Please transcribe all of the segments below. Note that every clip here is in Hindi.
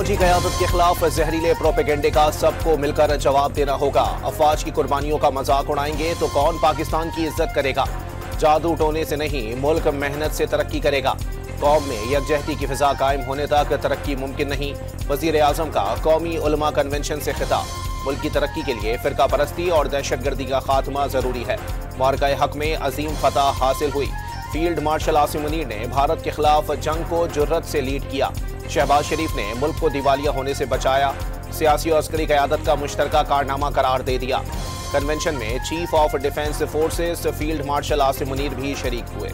फौजी क़यादत के खिलाफ जहरीले प्रोपेगेंडे का सबको मिलकर जवाब देना होगा। अफवाज की कुर्बानियों का मजाक उड़ाएंगे तो कौन पाकिस्तान की इज्जत करेगा। जादू टोने से नहीं, मुल्क मेहनत से तरक्की करेगा। कौम में यकजहती की फिजा कायम होने तक तरक्की मुमकिन नहीं। वजीर आजम का कौमी उलमा कन्वेंशन से खिताब। मुल्क की तरक्की के लिए फिरका परस्ती और दहशतगर्दी का खात्मा जरूरी है। मार्का हक में अजीम फतह हासिल हुई। फील्ड मार्शल आसिम मुनीर ने भारत के खिलाफ जंग को जुर्रत से लीड किया। शहबाज शरीफ ने मुल्क को दिवालिया होने से बचाया। सियासी और अस्करी क़यादत का मुश्तरका कारनामा करार दे दिया। कन्वेंशन में chief of defence forces field marshal Asim Munir भी शरीक हुए।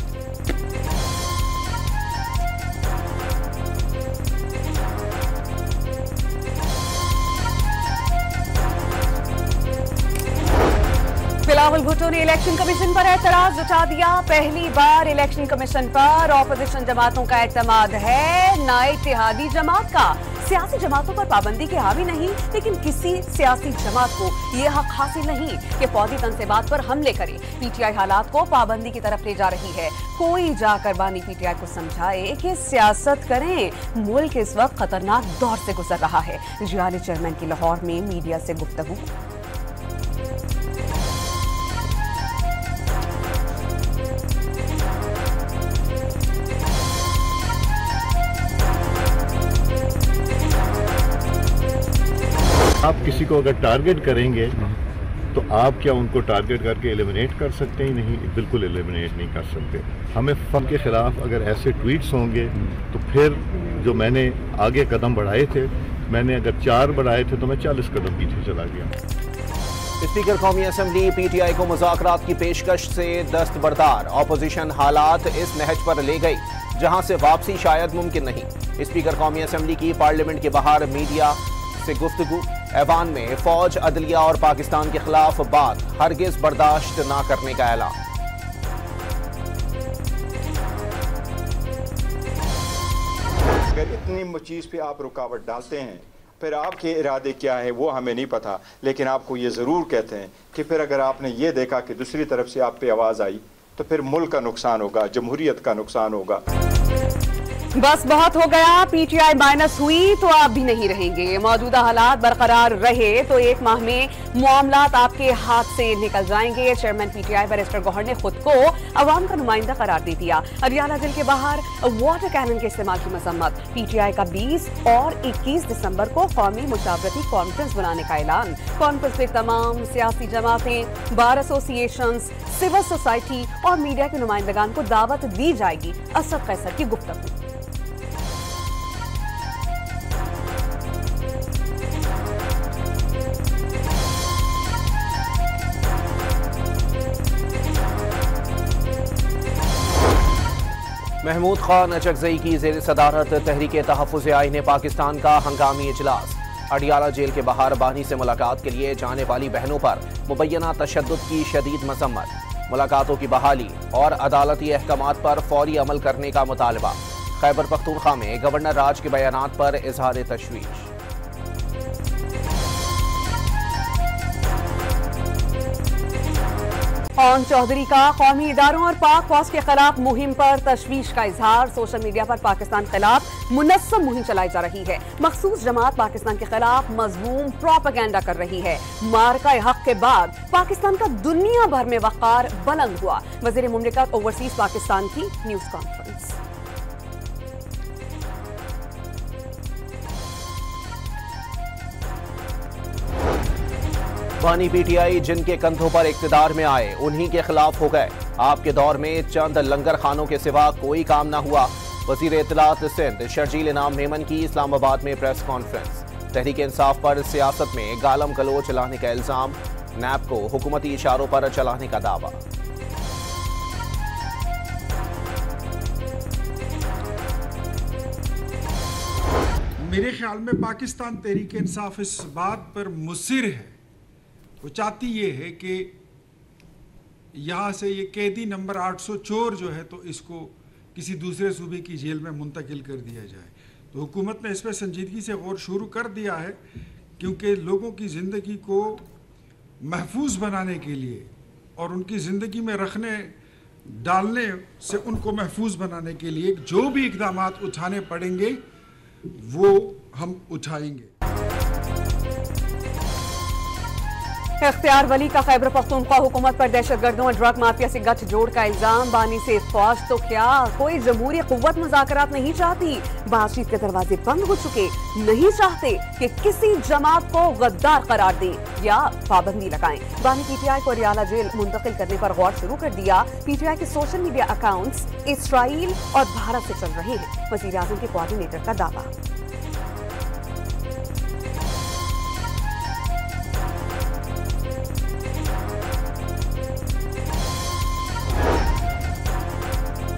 बिलावल भुट्टो ने इलेक्शन कमीशन पर एतराज जता दिया। पहली बार इलेक्शन कमीशन पर ऑपोजिशन जमातों का एतमाद है, ना इत्तेहादी जमात का। सियासी जमातों पर पाबंदी के हावी नहीं, लेकिन किसी सियासी जमात को यह हक हासिल नहीं कि फौजी तनसीबात पर हमले करे। पीटीआई हालात को पाबंदी की तरफ ले जा रही है। कोई जाकर बानी पीटीआई को समझाए कि सियासत करें। मुल्क इस वक्त खतरनाक दौर से गुजर रहा है। जियाली चेयरमैन की लाहौर में मीडिया से गुफ्तगू। आप किसी को अगर टारगेट करेंगे तो आप क्या उनको टारगेट करके एलिमिनेट कर सकते हैं? नहीं, बिल्कुल एलिमिनेट नहीं कर सकते। हमें फक के खिलाफ अगर ऐसे ट्वीट्स होंगे तो फिर जो मैंने आगे कदम बढ़ाए थे, मैंने अगर 4 बढ़ाए थे तो मैं 40 कदम पीछे चला गया। स्पीकर कौमी असम्बली पीटीआई को मुज़ाकरात की पेशकश से दस्तबरदार। ऑपोजिशन हालात इस नहज पर ले गई जहां से वापसी शायद मुमकिन नहीं। स्पीकर कौमी असम्बली की पार्लियामेंट के बाहर मीडिया से गुफ्तगू। ऐवान में फौज, अदलिया और पाकिस्तान के खिलाफ बात हरगिज बर्दाश्त न करने का ऐलान। अगर इतनी चीज़ पे आप रुकावट डालते हैं, फिर आपके इरादे क्या है वो हमें नहीं पता, लेकिन आपको ये ज़रूर कहते हैं कि फिर अगर आपने ये देखा कि दूसरी तरफ से आप पे आवाज़ आई तो फिर मुल्क का नुकसान होगा, जमहूरियत का नुकसान होगा। बस बहुत हो गया। पीटीआई माइनस हुई तो आप भी नहीं रहेंगे। मौजूदा हालात बरकरार रहे तो 1 माह में मामलात आपके हाथ से निकल जाएंगे। चेयरमैन पीटीआई बैरिस्टर गौहर ने खुद को अवाम का नुमाइंदा करार दे दिया। अडियाला जेल के बाहर वाटर कैनन के इस्तेमाल की मजम्मत। पीटीआई का 20 और 21 दिसंबर को कौमी मुशावरती कॉन्फ्रेंस बनाने का ऐलान। कॉन्फ्रेंस में तमाम सियासी जमातें, बार एसोसिएशन, सिविल सोसाइटी और मीडिया के नुमाइंदगान को दावत दी जाएगी। असद कैसर की गुफ्तगू। महमूद खान अचकजई की ज़ेर सदारत तहरीके तहफ़्फ़ुज़ आईन पाकिस्तान का हंगामी इजलास। अडियाला जेल के बाहर बानी से मुलाकात के लिए जाने वाली बहनों पर मुबैना तशद्दुद की शदीद मज़म्मत। मुलाकातों की बहाली और अदालती अहकामात पर फौरी अमल करने का मुतालबा। खैबर पख्तूनख्वा में गवर्नर राज के बयानात पर इजहार तशवीश। खान चौधरी का कौमी इदारों और पाक फौज के खिलाफ मुहिम पर तशवीश का इजहार। सोशल मीडिया पर पाकिस्तान खिलाफ मुनस्सम मुहिम चलाई जा रही है। मखसूस जमात पाकिस्तान के खिलाफ मजमूम प्रोपेगेंडा कर रही है। मार्का हक के बाद पाकिस्तान का दुनिया भर में वक़ार बुलंद हुआ। वज़ीर मुमलिकत ओवरसीज पाकिस्तान की न्यूज़ कॉन्फ्रेंस। बानी पीटीआई जिनके कंधों पर इक्तदार में आए उन्हीं के खिलाफ हो गए। आपके दौर में चंद लंगर खानों के सिवा कोई काम ना हुआ। वजीर इत्तलात सिंध शर्जील इनाम मेमन की इस्लामाबाद में प्रेस कॉन्फ्रेंस। तहरीक इंसाफ पर सियासत में गालम गलोच चलाने का इल्जाम। नैब को हुकूमती इशारों पर चलाने का दावा। मेरे ख्याल में पाकिस्तान तहरीक इंसाफ इस बात पर मुसिर है, वो चाहती ये है कि यहाँ से ये कैदी नंबर 800 चोर जो है तो इसको किसी दूसरे सूबे की जेल में मुंतकिल कर दिया जाए। तो हुकूमत ने इस पर संजीदगी से गौर शुरू कर दिया है, क्योंकि लोगों की ज़िंदगी को महफूज बनाने के लिए और उनकी ज़िंदगी में रखने डालने से उनको महफूज बनाने के लिए जो भी इक़दामात उठाने पड़ेंगे वो हम उठाएंगे। इख्तियार वली का खैबर पख्तूनख्वा हुकूमत पर दहशतगर्दों और ड्रग माफिया से गठजोड़ का इल्जाम। बानी से फौज तो क्या कोई जमहूरी कुव्वत मुज़ाकरात नहीं चाहती। बातचीत के दरवाजे बंद हो चुके, नहीं चाहते कि किसी जमात को गद्दार करार दें या पाबंदी लगाएं। बानी पीटीआई को रियाला जेल मुंतकिल करने पर गौर शुरू कर दिया। पीटीआई के सोशल मीडिया अकाउंट्स इसराइल और भारत से चल रहे हैं, वज़ीर आज़म के कोऑर्डिनेटर का दावा।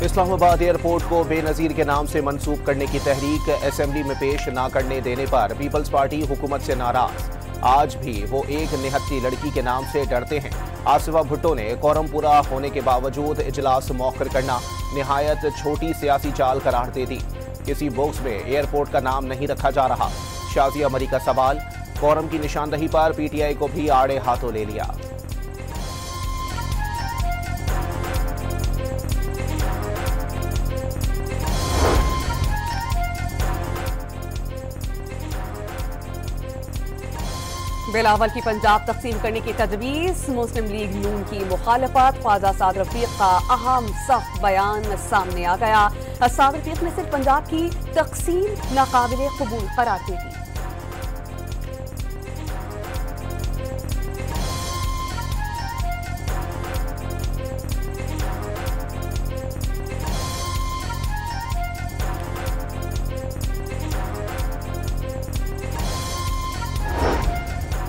इस्लामाबाद एयरपोर्ट को बेनजीर के नाम से मंसूब करने की तहरीक असेंबली में पेश न करने देने पर पीपल्स पार्टी हुकूमत से नाराज। आज भी वो एक निहत्ती लड़की के नाम से डरते हैं। आसिफा भुट्टो ने कोरम पूरा होने के बावजूद इजलास मौखर करना निहायत छोटी सियासी चाल करार दे दी। किसी बॉक्स में एयरपोर्ट का नाम नहीं रखा जा रहा। शाजिया मरी का सवाल, कोरम की निशानदही पर पीटीआई को भी आड़े हाथों ले लिया। बिलावल की पंजाब तकसीम करने की तजवीज़, मुस्लिम लीग नून की मुखालफत, ख्वाजा साद रफीक का अहम सख्त बयान सामने आ गया। साद रफीक ने सिर्फ पंजाब की तकसीम नाकाबिले कबूल करार दे दी।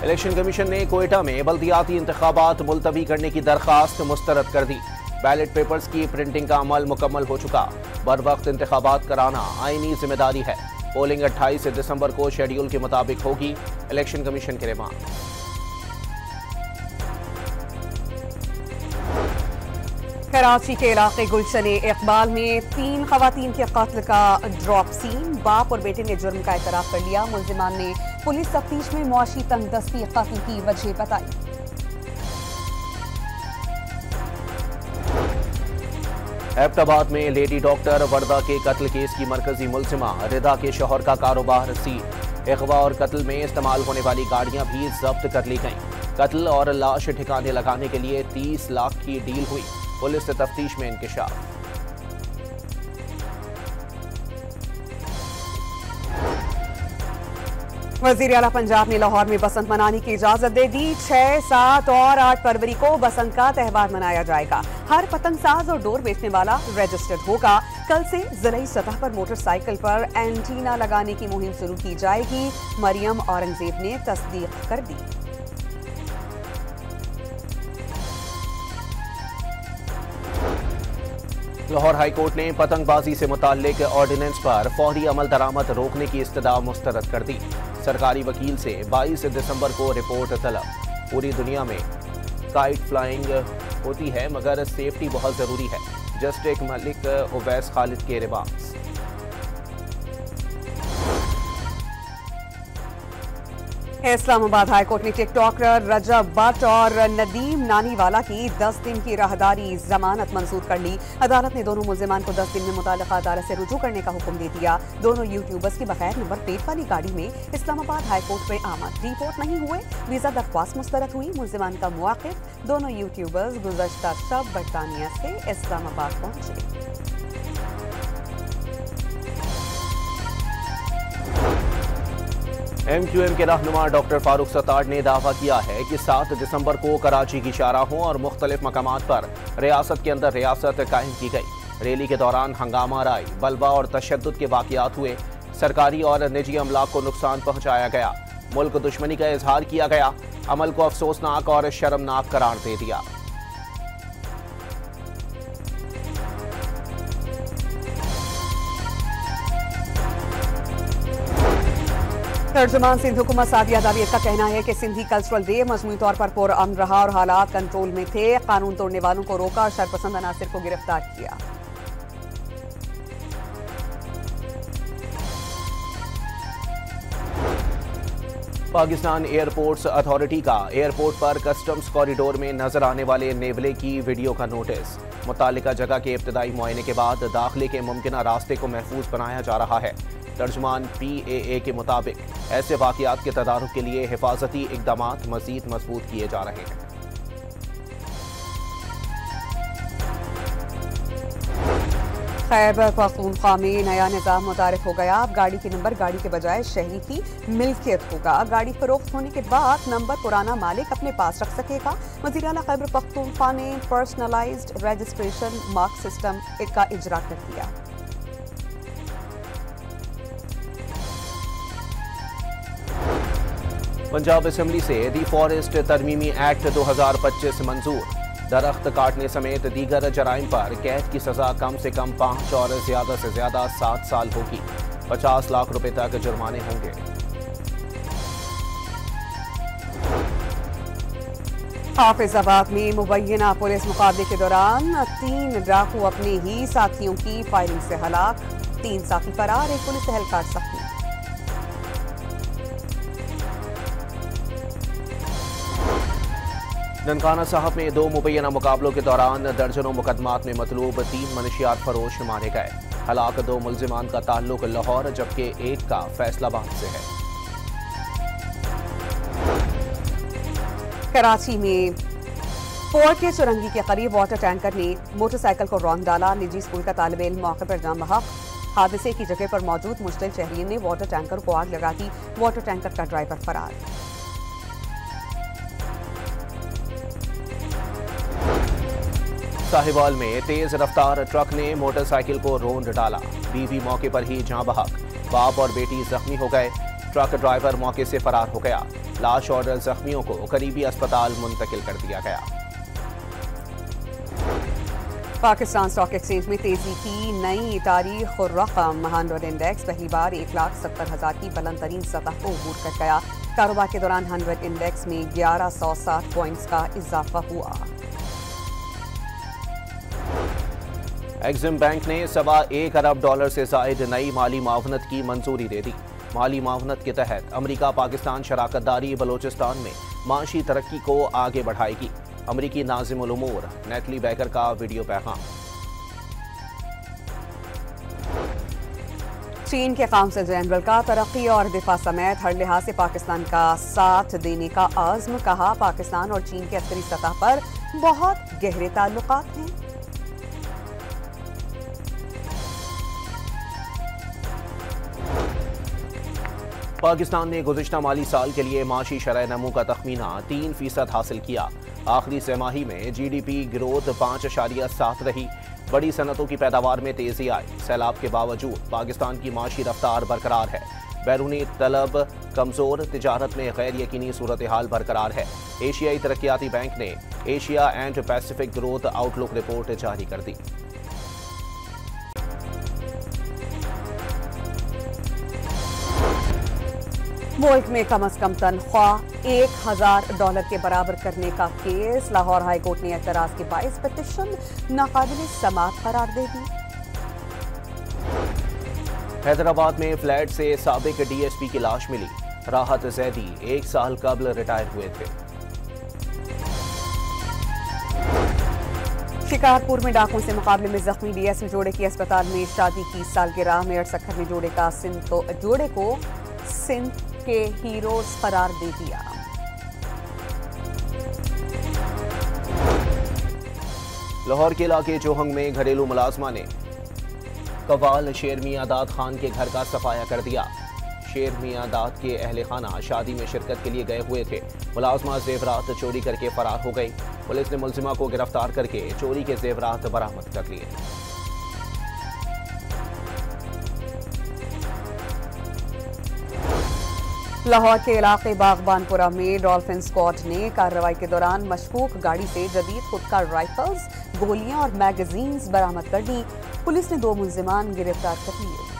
इलेक्शन कमीशन ने कोयटा में बल्दियाती इंतखाबात मुलतवी करने की दरखास्त मुस्तरद कर दी। बैलेट पेपर्स की प्रिंटिंग का अमल मुकम्मल हो चुका। बर वक्त इंतखाबात कराना आईनी जिम्मेदारी है। पोलिंग 28 दिसंबर को शेड्यूल के मुताबिक होगी। इलेक्शन कमीशन के रिमार्क। कराची के इलाके गुलशन इकबाल में 3 खवातीन के कत्ल का ड्रॉप सीन। बाप और बेटे ने जुर्म का एतराफ कर लिया। मुल्जिमान ने पुलिस तफ्तीश में मुआशी तंगदस्ती कत्ल की वजह बताई। एबटाबाद में लेडी डॉक्टर वर्दा के कत्ल केस की मरकजी मुल्जिमा रिदा के शौहर का कारोबार सीज। अगवा और कत्ल में इस्तेमाल होने वाली गाड़ियां भी जब्त कर ली गईं। कत्ल और लाश ठिकाने लगाने के लिए 30 लाख की डील हुई। पुलिस से तफ्तीश में इंकिशाफ। वज़ीर आला पंजाब ने लाहौर में बसंत मनाने की इजाजत दे दी। 6, 7 और 8 फरवरी को बसंत का त्यौहार मनाया जाएगा। हर पतंगसाज और डोर बेचने वाला रजिस्टर्ड होगा। कल से जिलाई सतह पर मोटरसाइकिल पर एंटीना लगाने की मुहिम शुरू की जाएगी। मरियम औरंगजेब ने तस्दीक कर दी। लाहौर हाईकोर्ट ने पतंगबाजी से मुताल्लिक ऑर्डिनेंस पर फौरी अमल दरामद रोकने की इस्तदा मुस्तरद कर दी। सरकारी वकील से 22 दिसंबर को रिपोर्ट तलब। पूरी दुनिया में काइट फ्लाइंग होती है मगर सेफ्टी बहुत जरूरी है। जस्टिस मलिक उवैस खालिद के रिमार्क्स। इस्लामाबाद हाईकोर्ट ने टिकटॉकर रजब भट्ट और नदीम नानीवाला की 10 दिन की राहदारी जमानत मंजूर कर ली। अदालत ने दोनों मुल्जिमान को 10 दिन में मुताल्लिका अदालत से रुजू करने का हुक्म दे दिया। दोनों यूट्यूबर्स की बगैर नंबर प्लेट वाली गाड़ी में इस्लामाबाद हाईकोर्ट में आमद। रिपोर्ट नहीं हुए, वीजा दरख्वास्त मुस्तरद हुई। मुल्जिमान का मुआकिब दोनों यूट्यूबर्स गुज़श्ता शब बरतानिया से इस्लामाबाद पहुंचे। MQM के रहनुमा डॉक्टर फारूक सत्तार ने दावा किया है कि 7 दिसंबर को कराची की शाहराहों और मुख्तलिफ मकामात पर रियासत के अंदर रियासत कायम की गई। रैली के दौरान हंगामा राय, बलवा और तशद्दुद के वाक़यात हुए। सरकारी और निजी अमलाक को नुकसान पहुंचाया गया। मुल्क दुश्मनी का इजहार किया गया। अमल को अफसोसनाक और शर्मनाक करार दे दिया। तर्जुमान सिंध हुकूमत सादिया जावेद का कहना है कि सिंधी कल्चरल डे मजमूई तौर पर पुरअमन रहा और हालात कंट्रोल में थे। कानून तोड़ने वालों को रोका और शरपसंद अनासिर को गिरफ्तार किया। पाकिस्तान एयरपोर्ट्स अथॉरिटी का एयरपोर्ट पर कस्टम्स कॉरिडोर में नजर आने वाले नेवले की वीडियो का नोटिस। मुतालिका जगह के इब्तदाई मुआयने के बाद दाखिले के मुमकिना रास्ते को महफूज बनाया जा रहा है। तर्जुमान PAA के मुताबिक ऐसे वाक़यात के तदारुक के लिए हिफाजती इक़दामात मज़ीद मजबूत किए जा रहे हैं। खैबर पख्तूनख्वा में नया निज़ाम मुतारिफ हो गया। अब गाड़ी के नंबर गाड़ी के बजाय शहरी की मिल्कियत होगा। गाड़ी फरोख्त होने के बाद नंबर पुराना मालिक अपने पास रख सकेगा। वज़ीर आला खैबर पख्तूनख्वा ने पर्सनलाइज्ड रजिस्ट्रेशन मार्क सिस्टम का इजरा कर दिया। पंजाब असेंबली से दी फॉरेस्ट तरमीमी एक्ट 2025 मंजूर। दरख्त काटने समेत दीगर जराइम पर कैद की सजा कम से कम 5 और ज्यादा से ज्यादा 7 साल होगी। 50 लाख रुपए तक जुर्माने होंगे। हाफिजाबाद में मुबैना पुलिस मुकाबले के दौरान 3 डाकू अपने ही साथियों की फायरिंग से हलाक। 3 साथी फरार, एक पुलिस एहलकार जख्मी। ननकाना साहब में 2 मुबैना मुकाबलों के दौरान दर्जनों मुकदमात में मतलूब 3 मनशियात फरोश मारे गए। हलाक 2 मुल्जिमान का ताल्लुक लाहौर जबकि एक का फैसलाबाद से है। कराची में पोर्ट के सुरंगी के करीब वाटर टैंकर ने मोटरसाइकिल को रौंद डाला। निजी स्कूल का तालिब इल्म मौके पर जाम बहक। हादसे की जगह पर मौजूद मुश्तिल शहरियों ने वाटर टैंकर को आग लगा दी। वाटर टैंकर का ड्राइवर फरार। साहिवाल में तेज रफ्तार ट्रक ने मोटरसाइकिल को रौंद डाला। बीवी मौके पर ही जाँ बहक। बाप और बेटी जख्मी हो गए। ट्रक ड्राइवर मौके से फरार हो गया। लाश और जख्मियों को करीबी अस्पताल मुंतकिल कर दिया गया। पाकिस्तान स्टॉक एक्सचेंज में तेजी की नई तारीख और रकम। 100 इंडेक्स पहली बार 1,70,000 की बुलंद तरीन सतह को अबूर कर गया। कारोबार के दौरान 100 इंडेक्स में 1160 पॉइंट्स का इजाफा हुआ। एक्सिम बैंक ने $1.25 अरब से जायद नई माली मावनत की मंजूरी दे दी। माली मावनत के तहत अमरीका पाकिस्तान शराकतदारी बलोचिस्तान में माशी तरक्की को आगे बढ़ाएगी। अमरीकी नाज़िमुल उमूर नेटली बैकर का वीडियो पैगाम। चीन के काउंसिल जनरल का तरक्की और दिफा समेत हर लिहाज से पाकिस्तान का साथ देने का आज़्म। कहा, पाकिस्तान और चीन के अस्करी सतह पर बहुत गहरे ताल्लुकात हैं। पाकिस्तान ने गुज़िश्ता माली साल के लिए माशी शरह नमू का तखमीना 3% हासिल किया। आखिरी तिमाही में GDP ग्रोथ 5.7 रही। बड़ी सनतों की पैदावार में तेजी आई। सैलाब के बावजूद पाकिस्तान की माशी रफ्तार बरकरार है। बैरूनी तलब कमजोर, तिजारत में गैर यकीनी सूरत हाल बरकरार है। एशियाई तरक्याती बैंक ने Asia and Pacific growth outlook report जारी कर दी। मुल्क में कम अज कम तनख्वाह $1,000 के बराबर करने का केस। लाहौर हाई कोर्ट ने एतराज के बाइस पिटीशन नाकाबिल समाअत करार दे दी। हैदराबाद में फ्लैट से साबिक DSP की लाश मिली। राहत जैदी 1 साल कबल रिटायर हुए थे। शिकारपुर में डाकुओं से मुकाबले में जख्मी DSP जोड़े की अस्पताल में शादी की सालगिरह में 68वें जोड़े को सिंध के हीरोज करार दे दिया। लाहौर के इलाके जोहंग में घरेलू मुलाजमा ने कवाल शेर मियां दाद खान के घर का सफाया कर दिया। शेर मियां दाद के अहले खाना शादी में शिरकत के लिए गए हुए थे। मुलाजमा जेवरात चोरी करके फरार हो गई। पुलिस ने मुलजिमा को गिरफ्तार करके चोरी के जेवरात बरामद कर लिए। लाहौर के इलाके बागबानपुरा में डॉल्फिन स्क्वाड ने कार्रवाई के दौरान मशकूक गाड़ी से जदीद खुदकार राइफल्स, गोलियां और मैगजीन्स बरामद कर दी। पुलिस ने 2 मुल्जिमान गिरफ्तार कर लिए।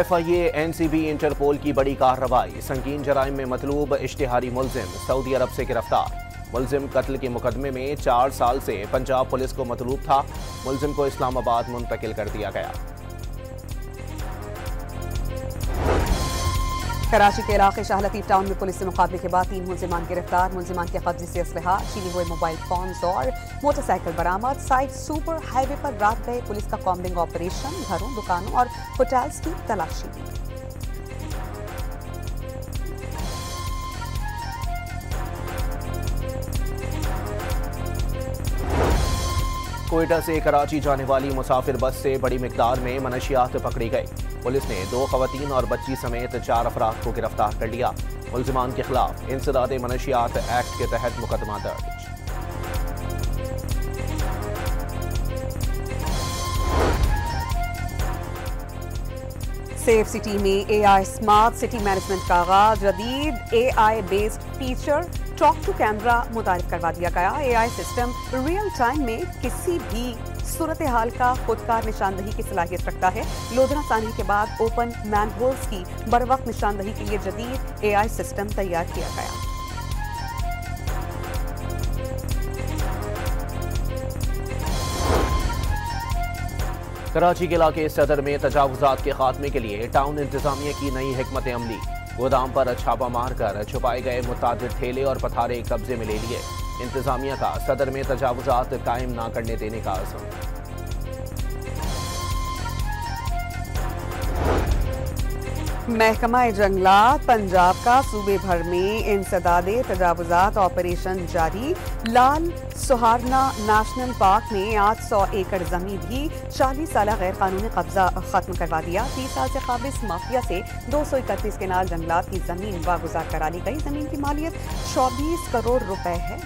FIA NCB इंटरपोल की बड़ी कार्रवाई। संगीन जराइम में मतलूब इश्तिहारी मुल्जिम सऊदी अरब से गिरफ्तार। मुल्जिम कत्ल के मुकदमे में 4 साल से पंजाब पुलिस को मतलूब था। मुल्जिम को इस्लामाबाद मुंतकिल कर दिया गया। कराची के इलाके शाह लतीफ टाउन में पुलिस से मुकाबले के बाद 3 मुलजिमान गिरफ्तार। मुलजिमान के कब्जे से असलहा, छीने हुए मोबाइल फोन्स और मोटरसाइकिल बरामद। साइड सुपर हाईवे पर रात गए पुलिस का कॉम्बिंग ऑपरेशन, घरों, दुकानों और होटल्स की तलाशी ली। कोयटा से कराची जाने वाली मुसाफिर बस से बड़ी मिकदार में मनशियात पकड़ी गई। पुलिस ने 2 खवातीन और बच्ची समेत 4 अफराद को गिरफ्तार कर लिया। मुलजिमान के खिलाफ इंसदाद मनशियात एक्ट के तहत मुकदमा दर्ज। सेफ सिटी में AI स्मार्ट सिटी मैनेजमेंट का आगाज। जदीद AI based feature talk to camera मुतारिफ करवा दिया गया। AI सिस्टम रियल टाइम में किसी भी सूरत हाल का खुदकार निशानदही की सलाहियत रखता है। लोधना सानी के बाद ओपन मैनहोल्स की बरवक्त निशानदही के लिए जदीद AI सिस्टम तैयार किया गया। कराची के इलाके सदर में तजावुजात के खात्मे के लिए टाउन इंतजामिया की नई हिकमत अमली। गोदाम पर छापा मारकर छुपाए गए मुतादिद ठेले और पथारे कब्जे में ले लिए। इंतजामिया का सदर में तजावुजात कायम न करने देने का अज़्म। महकमा जंगलात पंजाब का सूबे भर में इंसदादे तजावुजात ऑपरेशन जारी। लाल सुहारना नेशनल पार्क में 800 एकड़ जमीन भी 40 साल गैर कानूनी कब्जा खत्म करवा दिया। 30 साल से काबिज माफिया से 231 केनाल जंगलात की जमीन वागुजार करा ली गई। जमीन की मालियत 24 करोड़ रुपए है।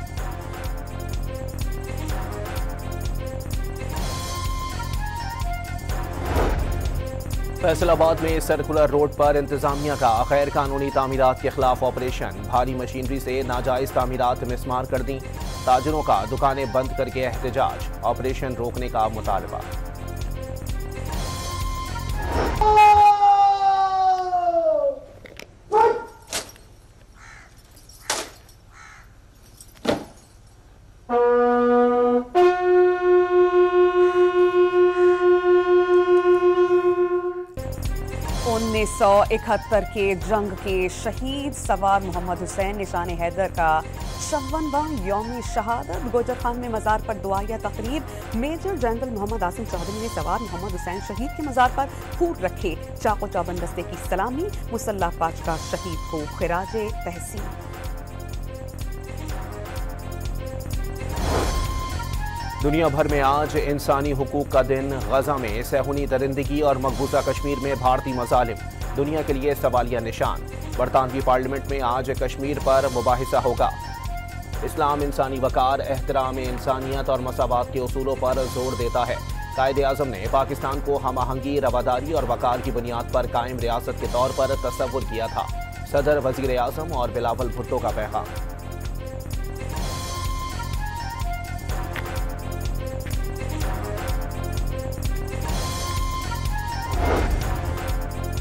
फैसलाबाद में सर्कुलर रोड पर इंतजामिया का गैर कानूनी तामीरात के खिलाफ ऑपरेशन। भारी मशीनरी से नाजायज तामीरात मिसमार कर दी। ताजरों का दुकानें बंद करके एहतजाज। ऑपरेशन रोकने का मुतालबा। उन्नीस 1971 के जंग के शहीद सवार मोहम्मद हुसैन निशान हैदर का 56वां यौम शहादत। गोजर खान में मजार पर दुआ या तकरीब। मेजर जनरल मोहम्मद आसिम चौधरी ने सवार मोहम्मद हुसैन शहीद के मजार पर फूट रखे। चाको चौबंद दस्ते की सलामी। मुसल्ला पाच का शहीद को खिराजे तहसीन। दुनिया भर में आज इंसानी हुकूक का दिन। गजा में सहूनी दरिंदगी और मकबूजा कश्मीर में भारतीय मजालिम दुनिया के लिए सवालिया निशान। बरतानवी पार्लियामेंट में आज कश्मीर पर मुबाहिसा होगा। इस्लाम इंसानी वकार, एहतराम इंसानियत और मसावात के उसूलों पर जोर देता है। कायदे आज़म ने पाकिस्तान को हम आहंगी, रवादारी और वकार की बुनियाद पर कायम रियासत के तौर पर तस्वुर किया था। सदर, वजीर आज़म और बिलावल भुट्टो का पैगाम।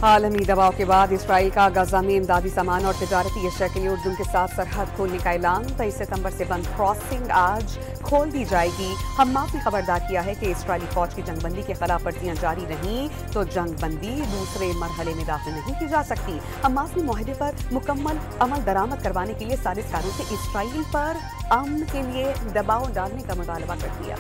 आलमी दबाव के बाद इसराइल का गजा में इमदादी सामान और तिजारती अशिया के लिए उर्दू के साथ सरहद खोलने का ऐलान। 23 सितंबर से बंद क्रॉसिंग आज खोल दी जाएगी। हमास ने खबरदार किया है कि इसराइली फौज की जंगबंदी की खिलाफ वर्जियां जारी रहीं तो जंगबंदी दूसरे मरहले में दाखिल नहीं की जा सकती। हमास ने मुआहदे पर मुकम्मल अमल दरामद करवाने के लिए साजिशकारों से इसराइल पर अमन के लिए दबाव डालने का मुतालबा कर दिया।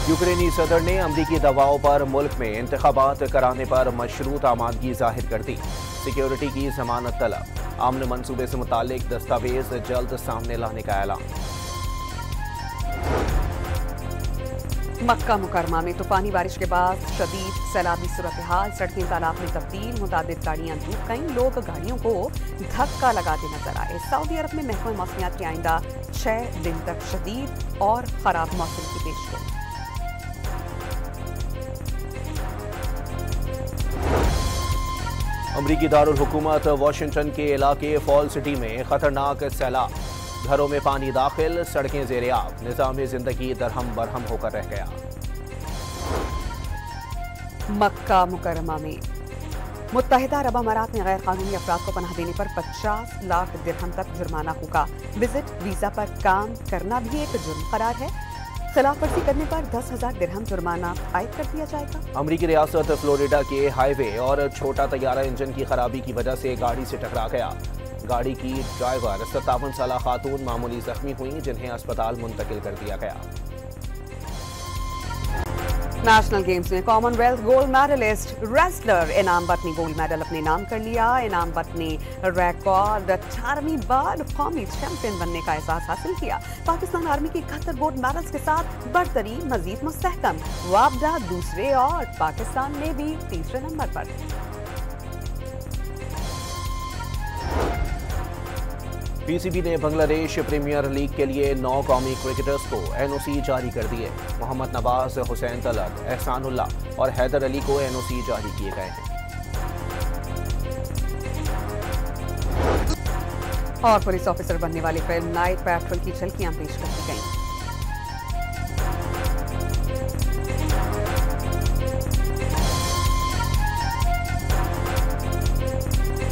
यूक्रेनी सदर ने अमरीकी दबाव पर मुल्क में इंतखाबात कराने पर मशरूत आमादगी जाहिर कर दी। सिक्योरिटी की जमानत तलब। आमन मंसूबे से मुतालिक दस्तावेज जल्द सामने लाने का ऐलान। मक्का मुकरमा में तूफानी बारिश के बाद शदीद सैलाबी सूरत हाल। सड़कें तालाब में तब्दील। मुतादिद गाड़ियां डूब गईं। लोग गाड़ियों को धक्का लगाते नजर आए। सऊदी अरब में महकमा मौसमियात के आइंदा 6 दिन तक शदीद और खराब मौसम की पेशगोई। अमरीकी दारुल हुकूमत वाशिंगटन के इलाके फॉल सिटी में खतरनाक सैलाब। घरों में पानी दाखिल, सड़कें ज़ेर-ए-आब। निज़ाम जिंदगी दरहम बरहम होकर रह गया। मक्का मुकरमा में मुत्तहिदा अरब अमारात में गैर कानूनी अफराद को पनाह देने पर 50 लाख दिरहम तक जुर्माना होगा। विजिट वीजा पर काम करना भी एक जुर्म करार है। खिलाफवर्जी करने पर 10,000 दिरहम जुर्माना आयद कर दिया जाएगा। अमरीकी रियासत फ्लोरिडा के हाईवे और छोटा तैयारा इंजन की खराबी की वजह से गाड़ी से टकरा गया। गाड़ी की ड्राइवर 57 साला खातून मामूली जख्मी हुई, जिन्हें अस्पताल मुंतकिल कर दिया गया। नेशनल गेम्स में कॉमनवेल्थ गोल्ड मेडलिस्ट रेसलर इनाम बट ने गोल्ड मेडल अपने नाम कर लिया। इनाम बट ने रिकॉर्ड 18वीं बार कौमी चैंपियन बनने का एहसास हासिल किया। पाकिस्तान आर्मी के 71 गोल्ड मेडल्स के साथ बरतरी मजीद मुस्तहकम। वाबडा दूसरे और पाकिस्तान में भी तीसरे नंबर पर। पीसीबी ने बांग्लादेश प्रीमियर लीग के लिए 9 कौमी क्रिकेटर्स को एनओसी जारी कर दिए। मोहम्मद नवाज, हुसैन तलत, एहसानुल्लाह और हैदर अली को एनओसी जारी किए गए हैं। और पुलिस ऑफिसर बनने वाली फिल्म नाइट पेट्रोल की झलकियां पेश कर दी गईं।